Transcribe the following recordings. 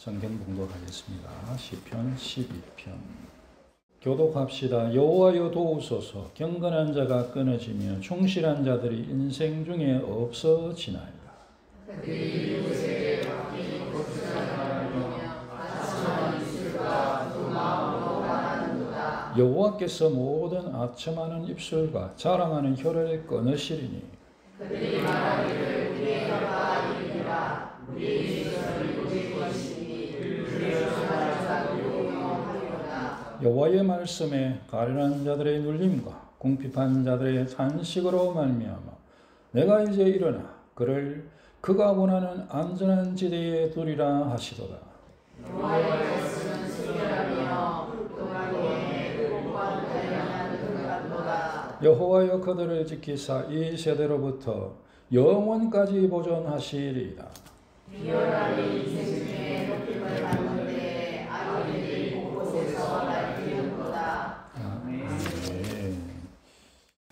성경 봉독하겠습니다. 시편 12편. 교독합시다. 여호와여 도우소서. 경건한 자가 끊어지며 충실한 자들이 인생 중에 없어지나이다. 그들이 이웃에게 맡기는 고추장을 아첨한 입술과 두 마음으로 말하는도다. 여호와께서 모든 아첨하는 입술과 자랑하는 혀를 끊으시리니 그들이 말하기를 우리의 혀가 이르리라. 우리의 입술은 우리의 것이니 우리의 말하자고 용용하리로다. 여호와의 말씀에 가련한 자들의 눌림과 궁핍한 자들의 탄식으로 말미암아 내가 이제 일어나 그를 그가 원하는 안전한 지대에 두리라 하시도다. 여호와의 말씀은 순결하며 불평하기에 의복과 다양한 등같도다. 여호와여 그들을 지키사 이 세대로부터 영원까지 보존하시리이다. 미련한 인생 중에 높임을 받는데 악인들이 곳곳에서 날뛰는도다.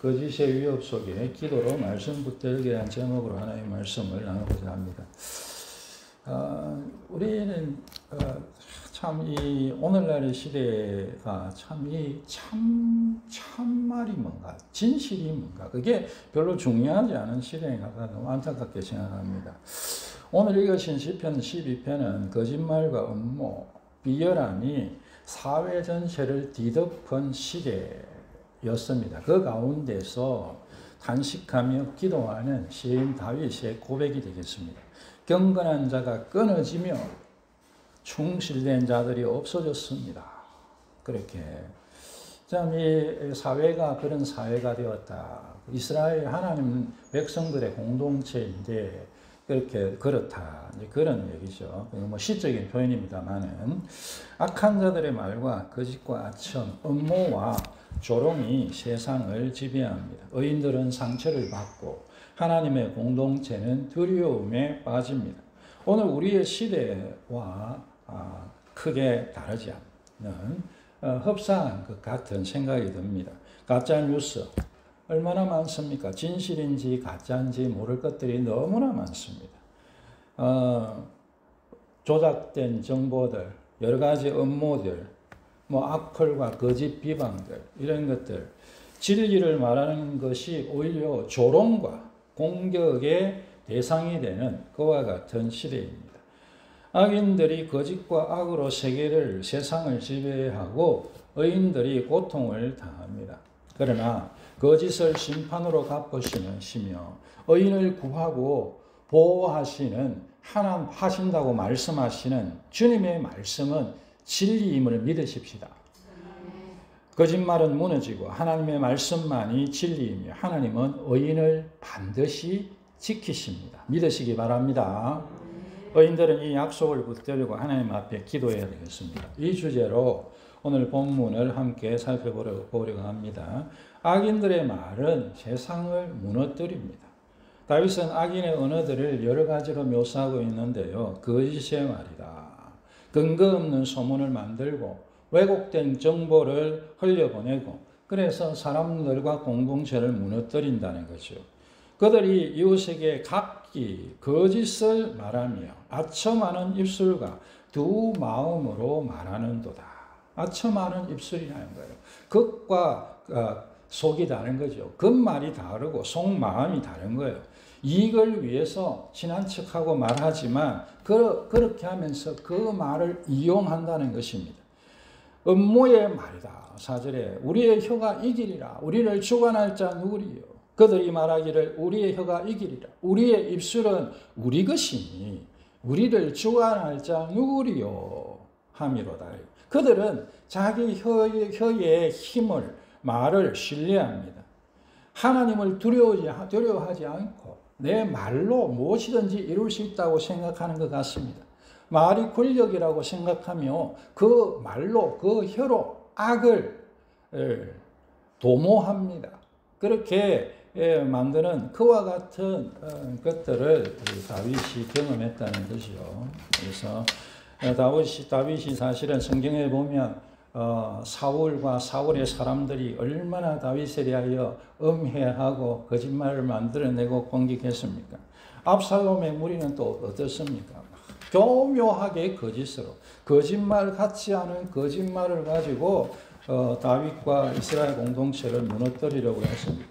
거짓의 위협 속에 기도로 말씀 붙들기라는 제목으로 하나의 말씀을 나누고자 합니다. 우리는 참 이 오늘날의 시대가 참말이 뭔가, 진실이 뭔가, 그게 별로 중요하지 않은 시대에 가서 너무 안타깝게 생각합니다. 오늘 읽으신 시편 12편은 거짓말과 음모, 비열함이 사회 전체를 뒤덮은 시대였습니다. 그 가운데서 탄식하며 기도하는 시인 다윗의 고백이 되겠습니다. 경건한 자가 끊어지며 충실된 자들이 없어졌습니다. 그렇게 참 이 사회가 그런 사회가 되었다. 이스라엘 하나님 백성들의 공동체인데 그렇게 그렇다. 그런 얘기죠. 뭐 시적인 표현입니다만은 악한 자들의 말과 거짓과 아첨, 음모와 조롱이 세상을 지배합니다. 의인들은 상처를 받고 하나님의 공동체는 두려움에 빠집니다. 오늘 우리의 시대와 크게 다르지 않는 흡사한 것 같은 생각이 듭니다. 가짜 뉴스 얼마나 많습니까? 진실인지 가짜인지 모를 것들이 너무나 많습니다. 조작된 정보들, 여러 가지 음모들, 악플과 거짓 비방들, 이런 것들, 진리를 말하는 것이 오히려 조롱과 공격의 대상이 되는 그와 같은 시대입니다. 악인들이 거짓과 악으로 세상을 지배하고 의인들이 고통을 당합니다. 그러나 거짓을 심판으로 갚으시며 의인을 구하고 보호하시는 하신다고 말씀하시는 주님의 말씀은 진리임을 믿으십시다. 거짓말은 무너지고 하나님의 말씀만이 진리이며 하나님은 의인을 반드시 지키십니다. 믿으시기 바랍니다. 의인들은 이 약속을 붙들고 하나님 앞에 기도해야 되겠습니다. 이 주제로 오늘 본문을 함께 살펴보려고 합니다. 악인들의 말은 세상을 무너뜨립니다. 다윗은 악인의 언어들을 여러 가지로 묘사하고 있는데요. 거짓의 말이다. 근거 없는 소문을 만들고 왜곡된 정보를 흘려보내고 그래서 사람들과 공동체를 무너뜨린다는 거죠. 그들이 이웃에게 각기 거짓을 말하며 아첨하는 입술과 두 마음으로 말하는도다. 아첨하는 입술이라는 거예요. 겉과 속이 다른 거죠. 겉말이 다르고 속마음이 다른 거예요. 이익을 위해서 친한 척하고 말하지만 그렇게 하면서 그 말을 이용한다는 것입니다. 음모의 말이다. 4절에 우리의 혀가 이기리라. 우리를 주관할 자 누구리요. 그들이 말하기를 우리의 혀가 이기리라. 우리의 입술은 우리 것이니 우리를 주관할 자 누구리요 함이로다. 그들은 자기 혀의 힘을 말을 신뢰합니다. 하나님을 두려워하지 않고 내 말로 무엇이든지 이룰 수 있다고 생각하는 것 같습니다. 말이 권력이라고 생각하며 그 말로 그 혀로 악을 도모합니다. 그렇게 만드는 그와 같은 것들을 다윗이 경험했다는 것이요. 그래서 다윗이 사실은 성경에 보면 사울과 사울의 사람들이 얼마나 다윗에 대하여 음해하고 거짓말을 만들어내고 공격했습니까? 압살롬의 무리는 또 어떻습니까? 교묘하게 거짓으로 거짓말 같지 않은 거짓말을 가지고 다윗과 이스라엘 공동체를 무너뜨리려고 했습니다.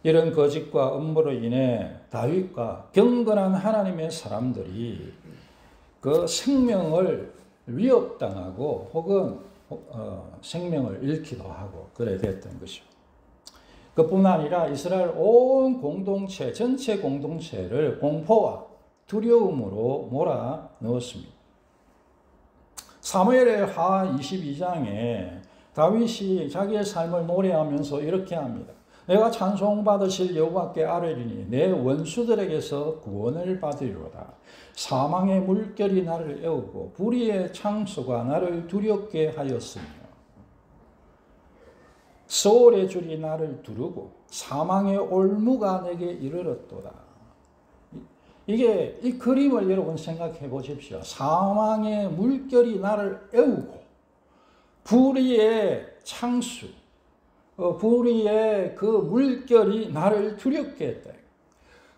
이런 거짓과 음모로 인해 다윗과 경건한 하나님의 사람들이 그 생명을 위협당하고 혹은 생명을 잃기도 하고 그래 됐던 것이죠. 그뿐만 아니라 이스라엘 온 공동체, 전체 공동체를 공포와 두려움으로 몰아넣었습니다. 사무엘의 하 22장에 다윗이 자기의 삶을 노래하면서 이렇게 합니다. 내가 찬송받으실 여호와께 아뢰리니 내 원수들에게서 구원을 받으리로다. 사망의 물결이 나를 애우고 불의의 창수가 나를 두렵게 하였으며 소울의 줄이 나를 두르고 사망의 올무가 내게 이르렀도다. 이게 이 그림을 여러분 생각해 보십시오. 사망의 물결이 나를 애우고 불의의 창수, 불의의 그 물결이 나를 두렵게 했다.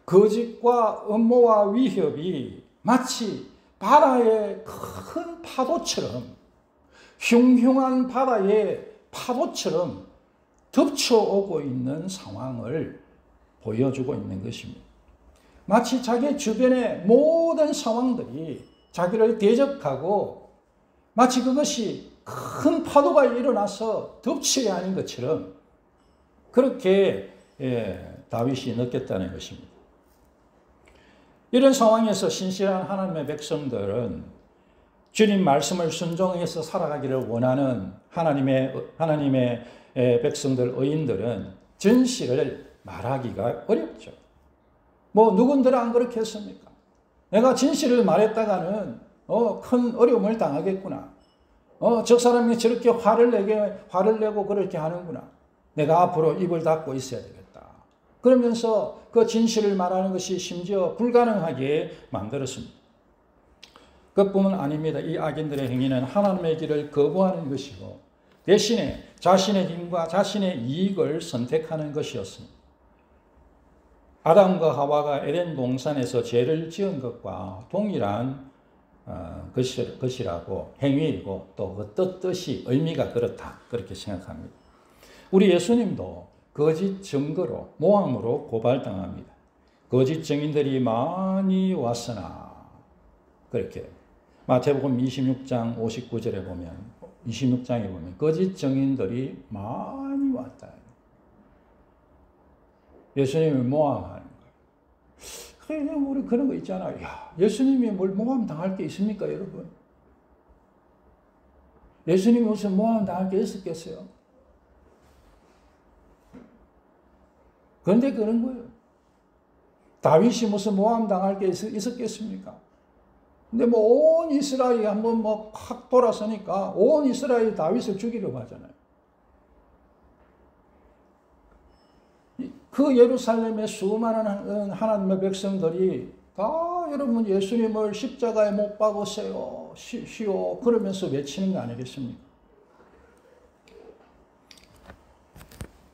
거짓과 음모와 위협이 마치 바다의 큰 파도처럼, 흉흉한 바다의 파도처럼 덮쳐오고 있는 상황을 보여주고 있는 것입니다. 마치 자기 주변의 모든 상황들이 자기를 대적하고 마치 그것이 큰 파도가 일어나서 덮쳐야 하는 것처럼 그렇게 다윗이 느꼈다는 것입니다. 이런 상황에서 신실한 하나님의 백성들은 주님 말씀을 순종해서 살아가기를 원하는 하나님의 백성들, 의인들은 진실을 말하기가 어렵죠. 뭐 누군들 안 그렇게 했습니까? 내가 진실을 말했다가는 큰 어려움을 당하겠구나. 저 사람이 저렇게 화를 내고 그렇게 하는구나. 내가 앞으로 입을 닫고 있어야 되겠다. 그러면서 그 진실을 말하는 것이 심지어 불가능하게 만들었습니다. 그뿐만 아닙니다. 이 악인들의 행위는 하나님의 길을 거부하는 것이고 대신에 자신의 힘과 자신의 이익을 선택하는 것이었습니다. 아담과 하와가 에덴 동산에서 죄를 지은 것과 동일한 것이라고 행위이고 또 그 뜻이 의미가 그렇다 그렇게 생각합니다. 우리 예수님도 거짓 증거로 모함으로 고발당합니다. 거짓 증인들이 많이 왔으나 그렇게 마태복음 26장 59절에 보면 26장에 보면 거짓 증인들이 많이 왔다. 예수님을 모함하는 거예요. 우리 그런 거 있잖아요. 야, 예수님이 뭘 모함 당할 게 있습니까, 여러분? 예수님이 무슨 모함 당할 게 있었겠어요? 그런데 그런 거예요. 다윗이 무슨 모함 당할 게 있었겠습니까? 근데 뭐 온 이스라엘이 한번 확 돌아서니까 온 이스라엘이 다윗을 죽이려고 하잖아요. 그 예루살렘의 수많은 하나님의 백성들이 다 여러분 예수님을 십자가에 못 박으세요, 시오 그러면서 외치는 거 아니겠습니까?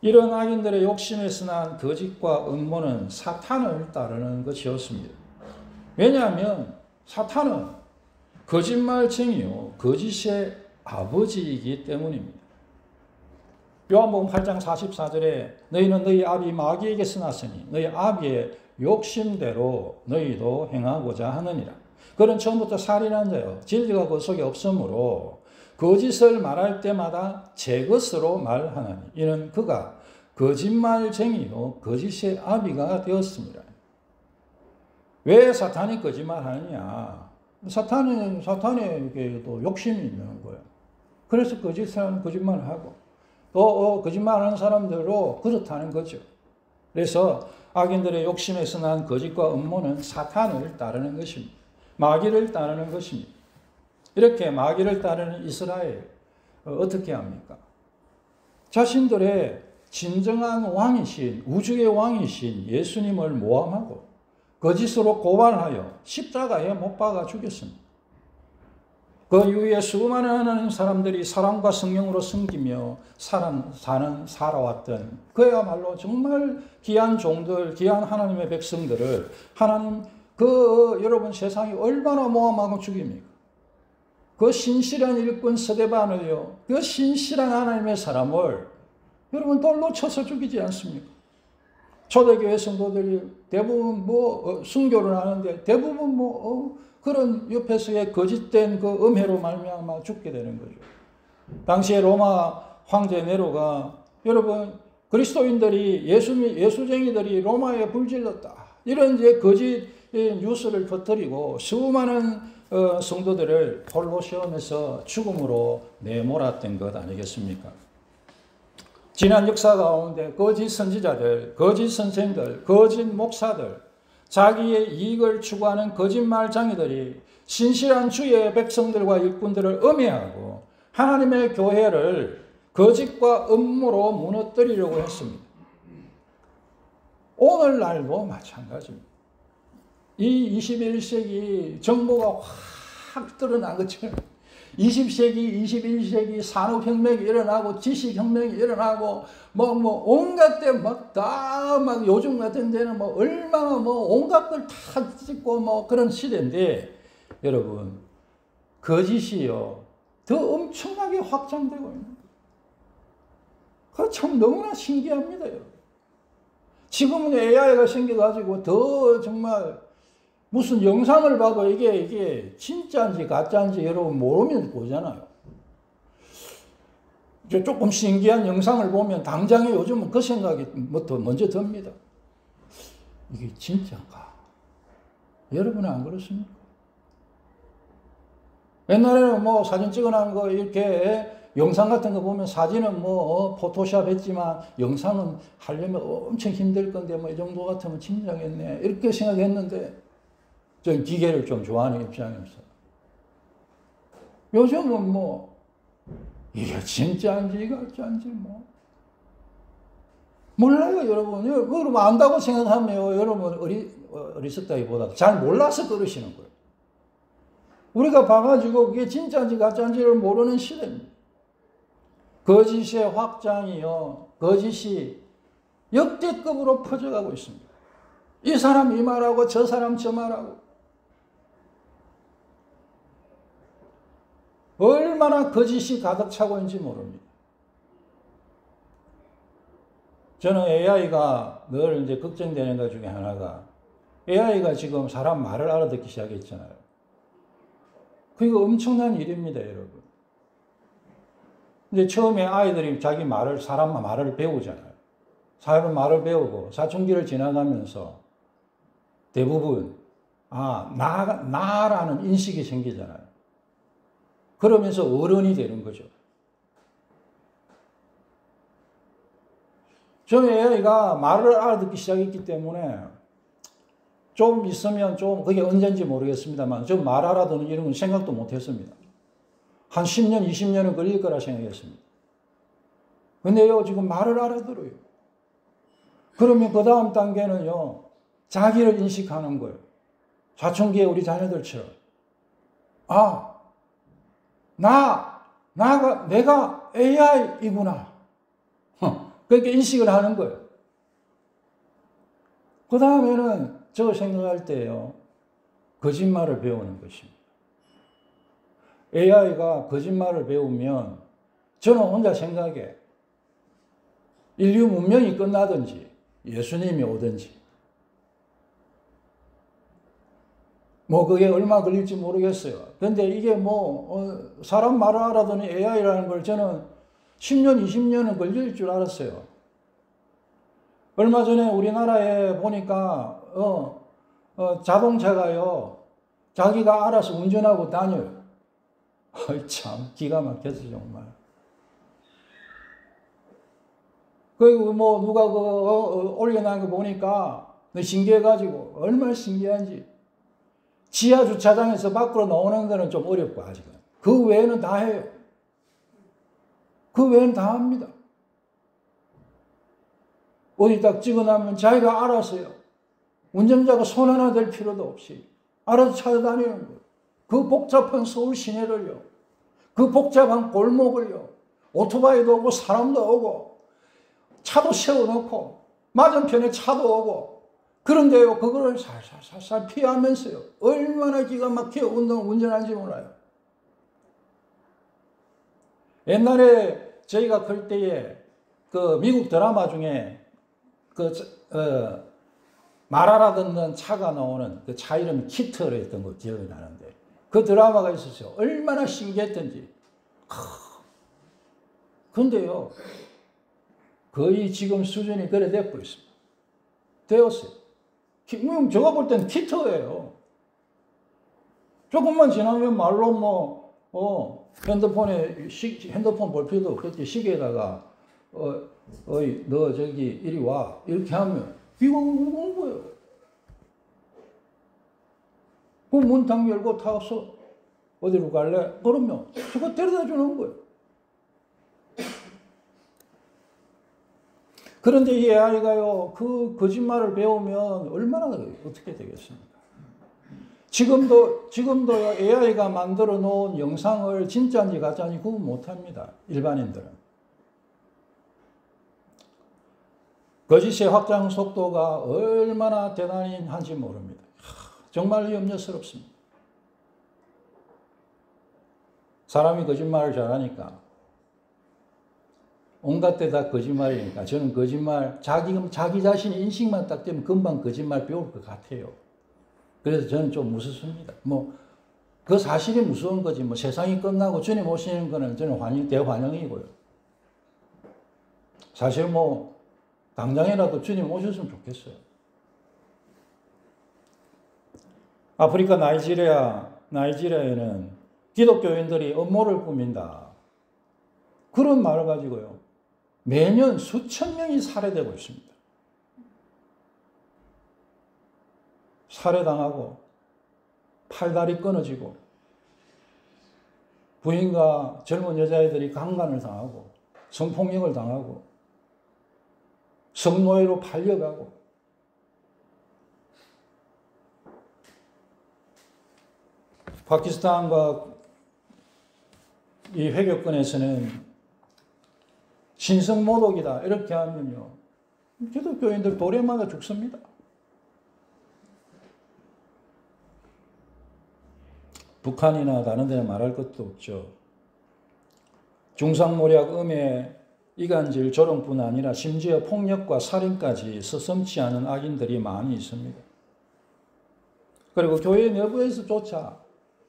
이런 악인들의 욕심에서 난 거짓과 음모는 사탄을 따르는 것이었습니다. 왜냐하면 사탄은 거짓말쟁이요 거짓의 아버지이기 때문입니다. 요한복음 8장 44절에 너희는 너희 아비 마귀에게서 났으니 너희 아비의 욕심대로 너희도 행하고자 하느니라. 그는 처음부터 살인한 자요 진리가 그 속에 없으므로 거짓을 말할 때마다 제 것으로 말하나니 이는 그가 거짓말쟁이요 거짓의 아비가 되었습니다. 왜 사탄이 거짓말하느냐? 사탄에게도 욕심이 있는 거예요. 그래서 거짓말을 하고 또 거짓말하는 사람들로 그렇다는 거죠. 그래서 악인들의 욕심에서 난 거짓과 음모는 사탄을 따르는 것입니다. 마귀를 따르는 것입니다. 이렇게 마귀를 따르는 이스라엘 어떻게 합니까? 자신들의 진정한 왕이신 우주의 왕이신 예수님을 모함하고 거짓으로 고발하여 십자가에 못 박아 죽였습니다. 그 이후에 수많은 사람들이 사랑과 성령으로 섬기며 살아왔던 그야말로 정말 귀한 종들, 귀한 하나님의 백성들을 하나님 여러분 세상이 얼마나 모함하고 죽입니까? 그 신실한 일꾼 스데반을요, 그 신실한 하나님의 사람을 여러분 돌로 쳐서 죽이지 않습니까? 초대교회 성도들이 대부분 순교를 하는데 대부분 그런 옆에서의 거짓된 그 음해로 말미암아 죽게 되는 거죠. 당시에 로마 황제 네로가 여러분 그리스도인들이 예수쟁이들이 로마에 불질렀다, 이런 이제 거짓 뉴스를 퍼뜨리고 수많은 성도들을 홀로 세우면서 죽음으로 내몰았던 것 아니겠습니까? 지난 역사 가운데 거짓 선지자들, 거짓 선생들, 거짓 목사들, 자기의 이익을 추구하는 거짓말장이들이 신실한 주의 백성들과 일꾼들을 음해하고 하나님의 교회를 거짓과 음모로 무너뜨리려고 했습니다. 오늘날도 마찬가지입니다. 이 21세기 정보가 확 드러난 것처럼 20세기, 21세기 산업혁명이 일어나고 지식혁명이 일어나고 온갖 데 막 요즘 같은 데는 얼마나 온갖 걸 다 찍고 그런 시대인데 여러분 거짓이요 더 엄청나게 확장되고 있는 거예요. 그거 참 너무나 신기합니다. 여러분. 지금은 AI가 생겨가지고 더 정말 무슨 영상을 봐도 이게 진짜인지 가짜인지 여러분 모르면 보잖아요. 조금 신기한 영상을 보면 당장에 요즘은 그 생각이 먼저 듭니다. 이게 진짜인가? 여러분은 안 그렇습니까? 옛날에는 사진 찍어놓은 거 이렇게 영상 같은 거 보면 사진은 포토샵 했지만 영상은 하려면 엄청 힘들 건데 이 정도 같으면 진짜겠네, 이렇게 생각했는데 저는 기계를 좀 좋아하는 입장이었어요. 요즘은 이게 진짜인지 가짜인지 몰라요, 여러분. 여러분 안다고 생각하면 여러분 어리석다기보다 잘 몰라서 그러시는 거예요. 우리가 봐가지고 그게 진짜인지 가짜인지를 모르는 시대입니다. 거짓의 확장이요, 거짓이 역대급으로 퍼져가고 있습니다. 이 사람 이 말하고 저 사람 저 말하고 얼마나 거짓이 가득 차고 있는지 모릅니다. 저는 AI가 늘 이제 걱정되는 것 중에 하나가 AI가 지금 사람 말을 알아듣기 시작했잖아요. 그게 엄청난 일입니다, 여러분. 근데 처음에 아이들이 사람 말을 배우잖아요. 사람 말을 배우고 사춘기를 지나가면서 대부분 나라는 인식이 생기잖아요. 그러면서 어른이 되는 거죠. 저는 AI가 말을 알아듣기 시작했기 때문에 좀 있으면 그게 언젠지 모르겠습니다만 저 말 알아듣는 이런 건 생각도 못 했습니다. 한 10년, 20년은 걸릴 거라 생각했습니다. 근데요, 지금 말을 알아들어요. 그러면 그 다음 단계는요, 자기를 인식하는 거예요. 사춘기에 우리 자녀들처럼. 내가 AI이구나. 그렇게 인식을 하는 거예요. 그 다음에는 저 생각할 때요, 거짓말을 배우는 것입니다. AI가 거짓말을 배우면 저는 혼자 생각해. 인류 문명이 끝나든지 예수님이 오든지 그게 얼마 걸릴지 모르겠어요. 근데 이게 사람 말을 알아듣는 AI라는 걸 저는 10년, 20년은 걸릴 줄 알았어요. 얼마 전에 우리나라에 보니까 자동차가요, 자기가 알아서 운전하고 다녀요. 참 기가 막혀서 정말. 그리고 누가 올려놓은 거 보니까 신기해가지고 얼마나 신기한지. 지하 주차장에서 밖으로 나오는 거는 좀 어렵고 아직은. 그 외에는 다 해요. 그 외에는 다 합니다. 어디 딱 찍어놓으면 자기가 알아서요. 운전자가 손 하나 댈 필요도 없이 알아서 찾아다니는 거예요. 그 복잡한 서울 시내를요, 그 복잡한 골목을요, 오토바이도 오고 사람도 오고 차도 세워놓고 맞은편에 차도 오고 그런데요, 그거를 살살살살 피하면서요, 얼마나 기가 막히게 운전하는지 몰라요. 옛날에 저희가 클 때에 그 미국 드라마 중에 그 말하라 듣는 차가 나오는 그 차 이름이 키트로 했던 거 기억이 나는데, 그 드라마가 있었어요. 얼마나 신기했던지. 근데요, 거의 지금 수준이 그래 되고 있습니다. 되었어요. 제가 볼 땐 키트예요. 조금만 지나면 말로 핸드폰 볼 필요도 없겠지. 시계에다가 너 저기 이리 와 이렇게 하면 비가 오는 거예요. 그 문탕 열고 타서 어디로 갈래? 그러면 저거 데려다 주는 거예요. 그런데 이 AI가요, 그 거짓말을 배우면 얼마나 어떻게 되겠습니까? 지금도 AI가 만들어 놓은 영상을 진짜인지 가짜인지 구분 못 합니다. 일반인들은. 거짓의 확장 속도가 얼마나 대단히 한지 모릅니다. 정말 염려스럽습니다. 사람이 거짓말을 잘하니까, 온갖 데 다 거짓말이니까, 저는 거짓말, 자기 자신의 인식만 딱 되면 금방 거짓말 배울 것 같아요. 그래서 저는 좀 무섭습니다. 그 사실이 무서운 거지, 세상이 끝나고 주님 오시는 거는 저는 대환영이고요. 사실 당장이라도 주님 오셨으면 좋겠어요. 아프리카 나이지리아에는 기독교인들이 음모를 꾸민다, 그런 말을 가지고요, 매년 수천 명이 살해되고 있습니다. 살해당하고 팔다리 끊어지고 부인과 젊은 여자애들이 강간을 당하고 성폭력을 당하고 성노예로 팔려가고, 파키스탄과 이 회교권에서는 신성모독이다 이렇게 하면요, 기독교인들 돌에 맞아 죽습니다. 북한이나 다른 데는 말할 것도 없죠. 중상모략, 음해, 이간질, 조롱뿐 아니라 심지어 폭력과 살인까지 서슴지 않은 악인들이 많이 있습니다. 그리고 교회 내부에서조차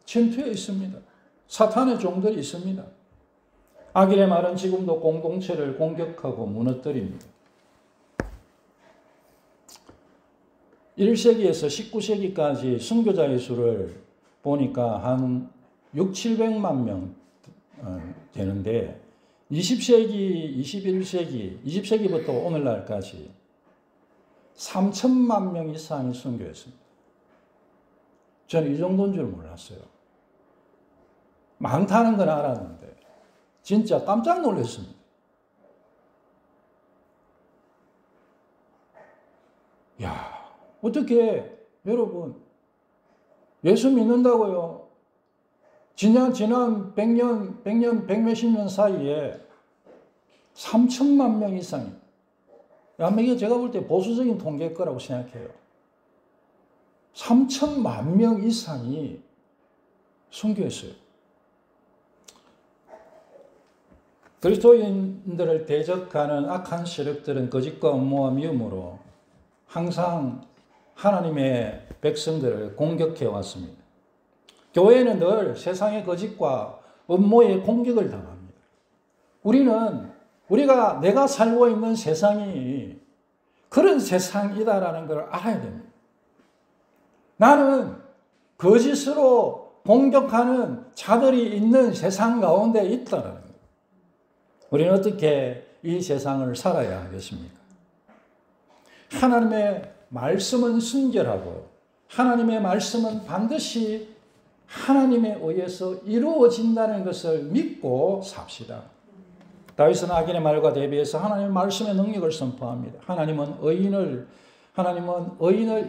침투해 있습니다. 사탄의 종들이 있습니다. 악인의 말은 지금도 공동체를 공격하고 무너뜨립니다. 1세기에서 19세기까지 선교자의 수를 보니까 한 600~700만 명 되는데, 20세기, 21세기, 20세기부터 오늘날까지 3천만 명 이상이 선교했습니다. 저는 이 정도인 줄 몰랐어요. 많다는 건 알았는데 진짜 깜짝 놀랐습니다. 야, 어떻게 여러분 예수 믿는다고요? 지난 100년, 100몇십 년 사이에 3천만 명 이상이, 아마 이게 제가 볼 때 보수적인 통계일 거라고 생각해요. 3천만 명 이상이 순교했어요. 그리스도인들을 대적하는 악한 세력들은 거짓과 음모와 미움으로 항상 하나님의 백성들을 공격해 왔습니다. 교회는 늘 세상의 거짓과 음모의 공격을 당합니다. 내가 살고 있는 세상이 그런 세상이다라는 걸 알아야 됩니다. 나는 거짓으로 공격하는 자들이 있는 세상 가운데 있다라는 거예요. 우리는 어떻게 이 세상을 살아야 하겠습니까? 하나님의 말씀은 순결하고 하나님의 말씀은 반드시 하나님에 의해서 이루어진다는 것을 믿고 삽시다. 다윗은 악인의 말과 대비해서 하나님의 말씀의 능력을 선포합니다. 하나님은 의인을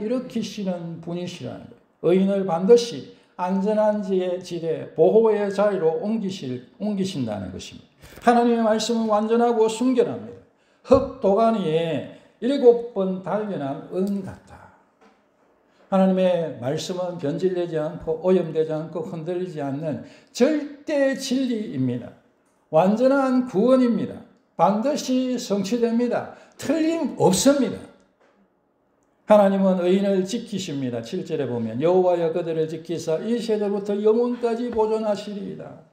일으키시는 분이시라는 거예요. 의인을 반드시 안전한 지대, 보호의 자리로 옮기신다는 것입니다. 하나님의 말씀은 완전하고 순결합니다. 흙 도가니에 7번 단련한 은 같다. 하나님의 말씀은 변질되지 않고 오염되지 않고 흔들리지 않는 절대 진리입니다. 완전한 구원입니다. 반드시 성취됩니다. 틀림없습니다. 하나님은 의인을 지키십니다. 7절에 보면 여호와여 그들을 지키사 이 세대부터 영원까지 보존하시리이다.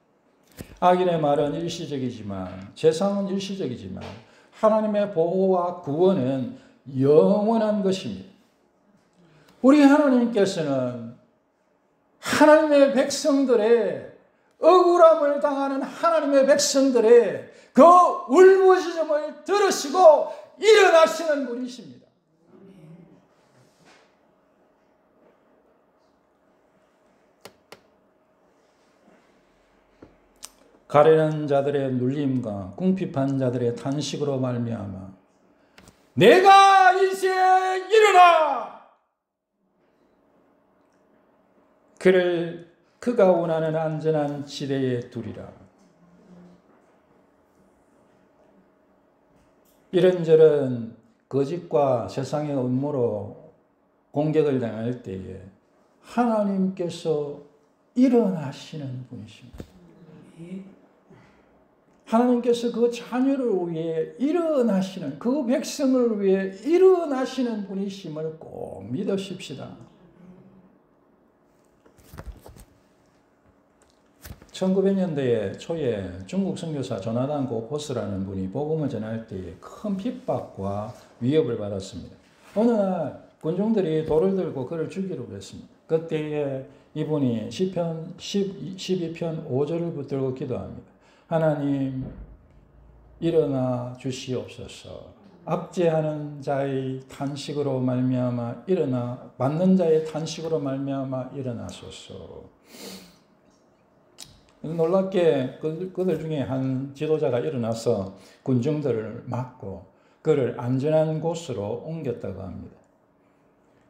악인의 말은 일시적이지만 세상은 일시적이지만 하나님의 보호와 구원은 영원한 것입니다. 우리 하나님께서는 하나님의 백성들의 억울함을 당하는 하나님의 백성들의 그 울부짖음을 들으시고 일어나시는 분이십니다. 가련한 자들의 눌림과 궁핍한 자들의 탄식으로 말미암아 내가 이제 일어나 그를 그가 원하는 안전한 지대에 두리라. 이런저런 거짓과 세상의 음모로 공격을 당할 때에 하나님께서 일어나시는 분이십니다. 하나님께서 그 자녀를 위해 일어나시는, 그 백성을 위해 일어나시는 분이심을 꼭 믿으십시다. 1900년대 초에 중국 선교사 조나단 고포스라는 분이 복음을 전할 때에 큰 핍박과 위협을 받았습니다. 어느 날 군중들이 돌을 들고 그를 죽이려고 했습니다. 그때에 이분이 시편 12편 5절을 붙들고 기도합니다. 하나님 일어나 주시옵소서. 압제하는 자의 탄식으로 말미암아 일어나, 맞는 자의 탄식으로 말미암아 일어나소서. 놀랍게 그들 중에 한 지도자가 일어나서 군중들을 막고 그를 안전한 곳으로 옮겼다고 합니다.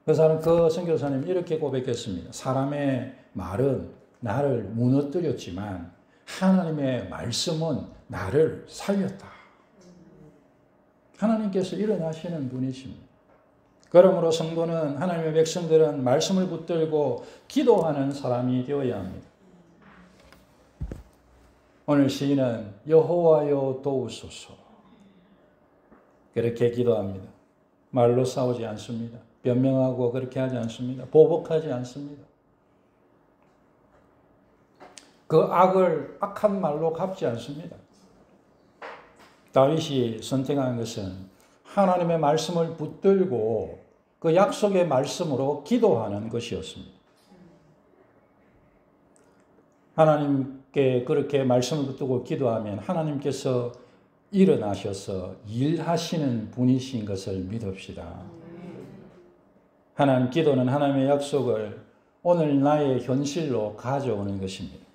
그 선교사님 이렇게 고백했습니다. 사람의 말은 나를 무너뜨렸지만 하나님의 말씀은 나를 살렸다. 하나님께서 일어나시는 분이십니다. 그러므로 성도는, 하나님의 백성들은 말씀을 붙들고 기도하는 사람이 되어야 합니다. 오늘 시인은 여호와여 도우소서 그렇게 기도합니다. 말로 싸우지 않습니다. 변명하고 그렇게 하지 않습니다. 보복하지 않습니다. 그 악한 말로 갚지 않습니다. 다윗이 선택한 것은 하나님의 말씀을 붙들고 그 약속의 말씀으로 기도하는 것이었습니다. 하나님께 그렇게 말씀을 붙들고 기도하면 하나님께서 일어나셔서 일하시는 분이신 것을 믿읍시다. 하나님, 기도는 하나님의 약속을 오늘 나의 현실로 가져오는 것입니다.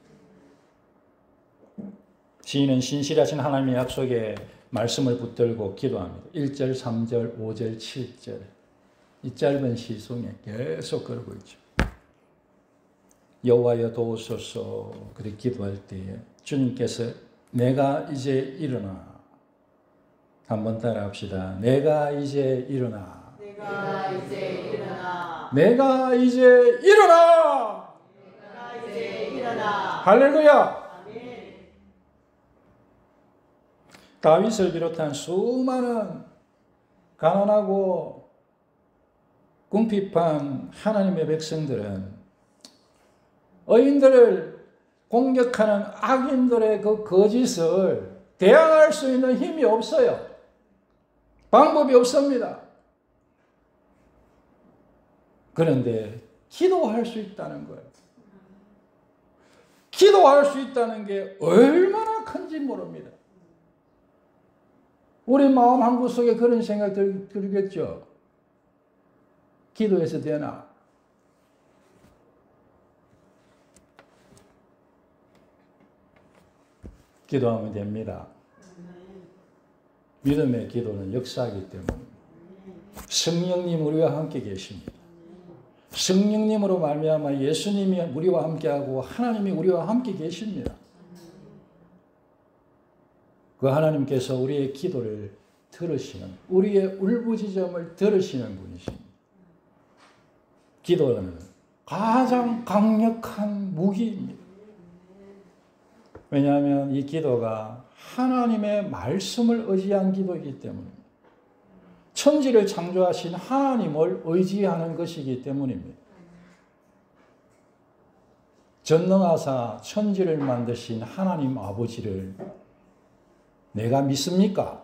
시인은 신실하신 하나님의 약속에 말씀을 붙들고 기도합니다. 1절, 3절, 5절, 7절. 이 짧은 시 속에 계속 그러고 있죠. 여호와여 도우소서 그렇게 기도할 때에 주님께서 내가 이제 일어나, 한번 따라합시다. 내가 이제 일어나. 내가 이제 일어나. 내가 이제 일어나. 내가 이제 일어나. 할렐루야. 아멘. 다윗을 비롯한 수많은 가난하고 궁핍한 하나님의 백성들은 의인들을 공격하는 악인들의 그 거짓을 대항할 수 있는 힘이 없어요. 방법이 없습니다. 그런데 기도할 수 있다는 거예요. 기도할 수 있다는 게 얼마나 큰지 모릅니다. 우리 마음 한구석에 그런 생각 들겠죠. 기도해서 되나? 기도하면 됩니다. 믿음의 기도는 역사이기 때문에 성령님 우리와 함께 계십니다. 성령님으로 말미암아 예수님이 우리와 함께하고 하나님이 우리와 함께 계십니다. 그 하나님께서 우리의 기도를 들으시는, 우리의 울부짖음을 들으시는 분이십니다. 기도는 가장 강력한 무기입니다. 왜냐하면 이 기도가 하나님의 말씀을 의지한 기도이기 때문입니다. 천지를 창조하신 하나님을 의지하는 것이기 때문입니다. 전능하사 천지를 만드신 하나님 아버지를 내가 믿습니까?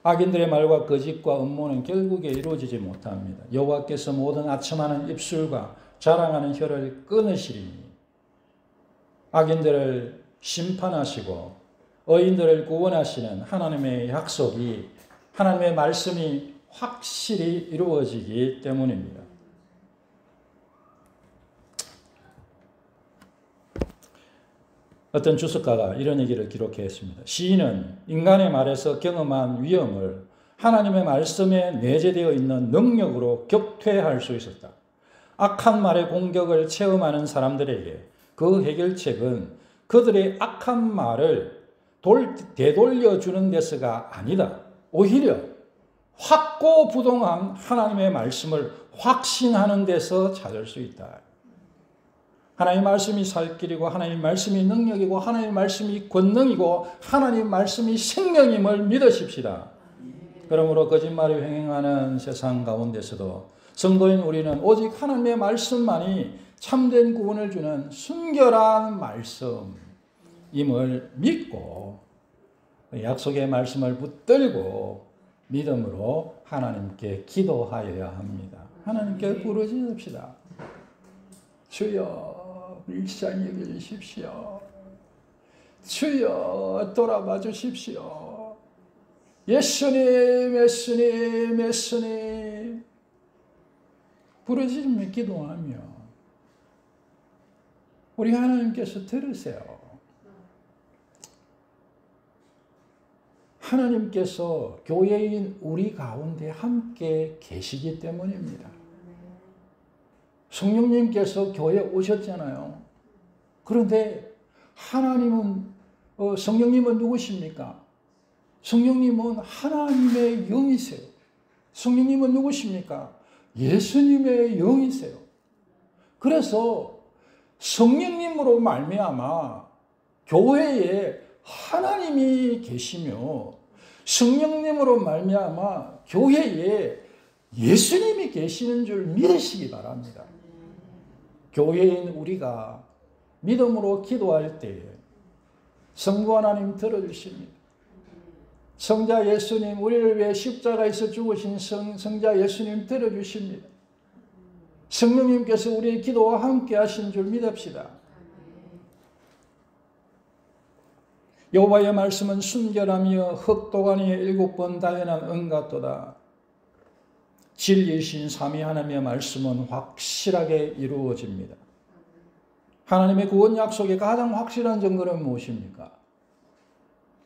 악인들의 말과 거짓과 음모는 결국에 이루어지지 못합니다. 여호와께서 모든 아첨하는 입술과 자랑하는 혀를 끊으시리니 악인들을 심판하시고 의인들을 구원하시는 하나님의 약속이, 하나님의 말씀이 확실히 이루어지기 때문입니다. 어떤 주석가가 이런 얘기를 기록했습니다. 시인은 인간의 말에서 경험한 위험을 하나님의 말씀에 내재되어 있는 능력으로 격퇴할 수 있었다. 악한 말의 공격을 체험하는 사람들에게 그 해결책은 그들의 악한 말을 되돌려주는 데서가 아니다. 오히려 확고부동한 하나님의 말씀을 확신하는 데서 찾을 수 있다. 하나님의 말씀이 살길이고 하나님의 말씀이 능력이고 하나님의 말씀이 권능이고 하나님의 말씀이 생명임을 믿으십시다. 그러므로 거짓말을 횡행하는 세상 가운데서도 성도인 우리는 오직 하나님의 말씀만이 참된 구원을 주는 순결한 말씀임을 믿고 약속의 말씀을 붙들고 믿음으로 하나님께 기도하여야 합니다. 하나님께 부르짖읍시다. 주여 불쌍히 여기십시오. 주여 돌아봐 주십시오. 예수님 예수님 예수님 부르짖으며 기도하며 우리 하나님께서 들으세요. 하나님께서 교회인 우리 가운데 함께 계시기 때문입니다. 성령님께서 교회에 오셨잖아요. 그런데 하나님은 성령님은 누구십니까? 성령님은 하나님의 영이세요. 성령님은 누구십니까? 예수님의 영이세요. 그래서 성령님으로 말미암아 교회에 하나님이 계시며 성령님으로 말미암아 교회에 예수님이 계시는 줄 믿으시기 바랍니다. 교회인 우리가 믿음으로 기도할 때에 성부 하나님 들어주십니다. 성자 예수님, 우리를 위해 십자가에서 죽으신 성자 예수님 들어주십니다. 성령님께서 우리의 기도와 함께 하신 줄 믿읍시다. 여호와의 말씀은 순결하며 흑도가니에 7번 다연한 은 같도다. 진리이신 삼위 하나님의 말씀은 확실하게 이루어집니다. 하나님의 구원 약속의 가장 확실한 증거는 무엇입니까?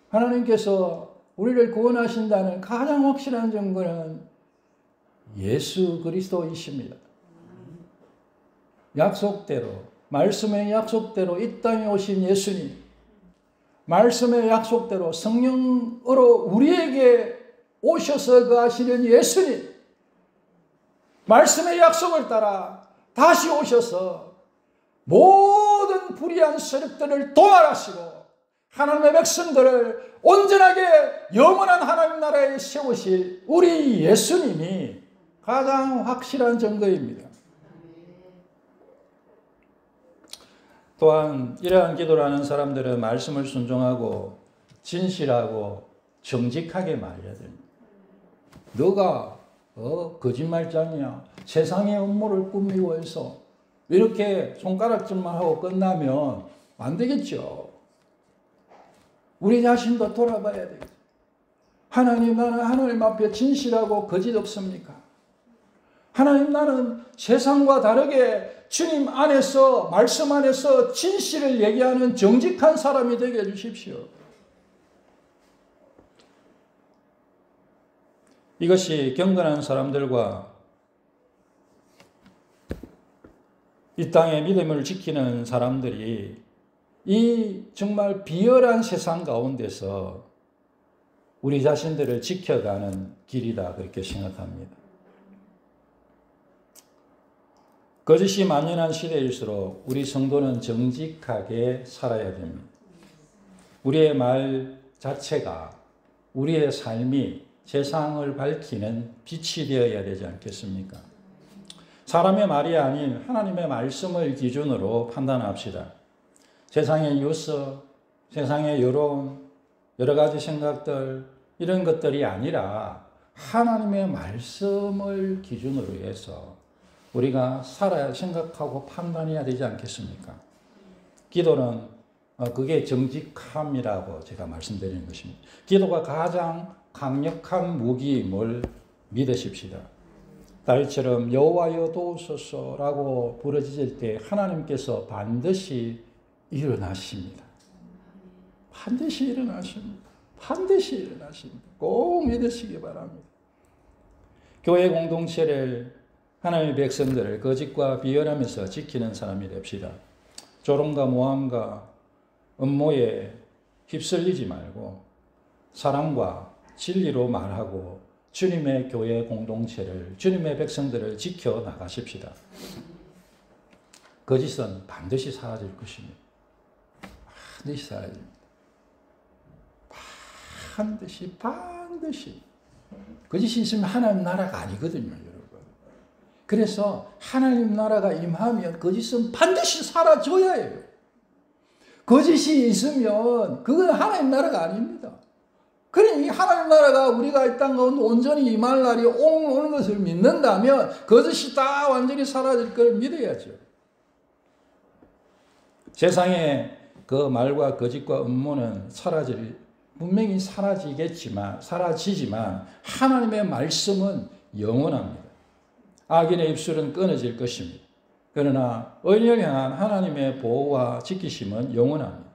하나님께서 우리를 구원하신다는 가장 확실한 증거는 예수 그리스도이십니다. 약속대로, 말씀의 약속대로 이 땅에 오신 예수님, 말씀의 약속대로 성령으로 우리에게 오셔서 거하시는 예수님, 말씀의 약속을 따라 다시 오셔서 모든 불의한 세력들을 도말하시고 하나님의 백성들을 온전하게 영원한 하나님 나라에 세우실 우리 예수님이 가장 확실한 증거입니다. 또한 이러한 기도를 하는 사람들은 말씀을 순종하고 진실하고 정직하게 말해야 됩니다. 너가 거짓말장이야. 세상의 음모를 꾸미고 해서 이렇게 손가락질만 하고 끝나면 안 되겠죠. 우리 자신도 돌아봐야 되겠죠. 하나님, 나는 하나님 앞에 진실하고 거짓 없습니까? 하나님, 나는 세상과 다르게 주님 안에서, 말씀 안에서 진실을 얘기하는 정직한 사람이 되게 해주십시오. 이것이 경건한 사람들과 이 땅의 믿음을 지키는 사람들이 이 정말 비열한 세상 가운데서 우리 자신들을 지켜가는 길이다 그렇게 생각합니다. 거짓이 만연한 시대일수록 우리 성도는 정직하게 살아야 됩니다. 우리의 말 자체가 우리의 삶이 세상을 밝히는 빛이 되어야 되지 않겠습니까? 사람의 말이 아닌 하나님의 말씀을 기준으로 판단합시다. 세상의 뉴스, 세상의 여론, 여러 가지 생각들 이런 것들이 아니라 하나님의 말씀을 기준으로 해서 우리가 살아야 생각하고 판단해야 되지 않겠습니까? 기도는 그게 정직함이라고 제가 말씀드리는 것입니다. 기도가 가장 강력한 무기임을 믿으십시다. 다윗처럼 여호와여 도우소서라고 부르짖을 때 하나님께서 반드시 일어나십니다. 반드시 일어나십니다. 반드시 일어나십니다. 꼭 믿으시기 바랍니다. 교회 공동체를 하나님의 백성들을 거짓과 비열하면서 지키는 사람이 됩시다. 조롱과 모함과 음모에 휩쓸리지 말고 사랑과 진리로 말하고 주님의 교회 공동체를, 주님의 백성들을 지켜 나가십시다. 거짓은 반드시 사라질 것입니다. 반드시 사라집니다. 반드시. 거짓이 있으면 하나님 나라가 아니거든요, 여러분. 그래서 하나님 나라가 임하면 거짓은 반드시 사라져야 해요. 거짓이 있으면 그건 하나님 나라가 아닙니다. 그러니 하나님 나라가 우리가 이 땅 가운데 온전히 임할 날이 오는 것을 믿는다면 거짓이 다 완전히 사라질 걸 믿어야죠. 세상에 그 말과 거짓과 음모는 분명히 사라지지만 하나님의 말씀은 영원합니다. 악인의 입술은 끊어질 것입니다. 그러나 의인을 향한 하나님의 보호와 지키심은 영원합니다.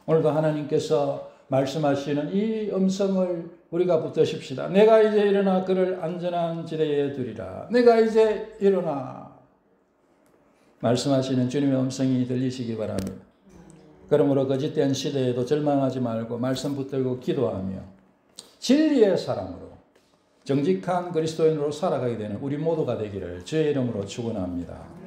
오늘도 하나님께서 말씀하시는 이 음성을 우리가 붙드십시다. 내가 이제 일어나 그를 안전한 지대에 두리라. 내가 이제 일어나. 말씀하시는 주님의 음성이 들리시기 바랍니다. 그러므로 거짓된 시대에도 절망하지 말고 말씀 붙들고 기도하며 진리의 사람으로 정직한 그리스도인으로 살아가게 되는 우리 모두가 되기를 주의 이름으로 축원합니다.